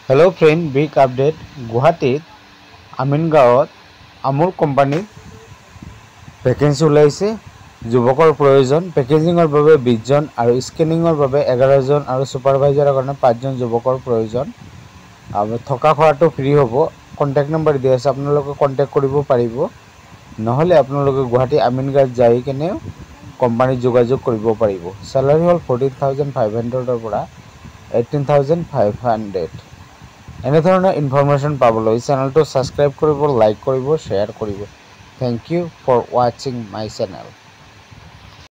Hello friend big update गुवाहाटीत आमिनगाँवत আমুল কোম্পানীত ভেকেন্সি ওলাইছে যুৱকৰ প্ৰয়োজন পেকেজিঙৰ বাবে 20 জন আৰু স্কেনিঙৰ বাবে 11 জন আৰু সুপাৰভাইজাৰৰ কাৰণে 5 জন যুৱকৰ প্ৰয়োজন আৰু থকা খোৱাটো ফ্ৰী হ'ব কন্টাক্ট নম্বৰ দিয়া আছে আপোনালোকে কন্টাক্ট কৰিব পাৰিব নহলে আপোনালোকে গুৱাহাটী আমিনগাঁৱত যাই কেনে কোম্পানীত যোগাযোগ কৰিব পাৰিব স্যালাৰি হল 14500 ৰ পৰা 18500 এনে ধৰণৰ ইনফৰমেশন পাবলৈ চেনেলটো সাবস্ক্ৰাইব কৰিব লাইক কৰিব শেয়াৰ কৰিব thank you for watching my channel.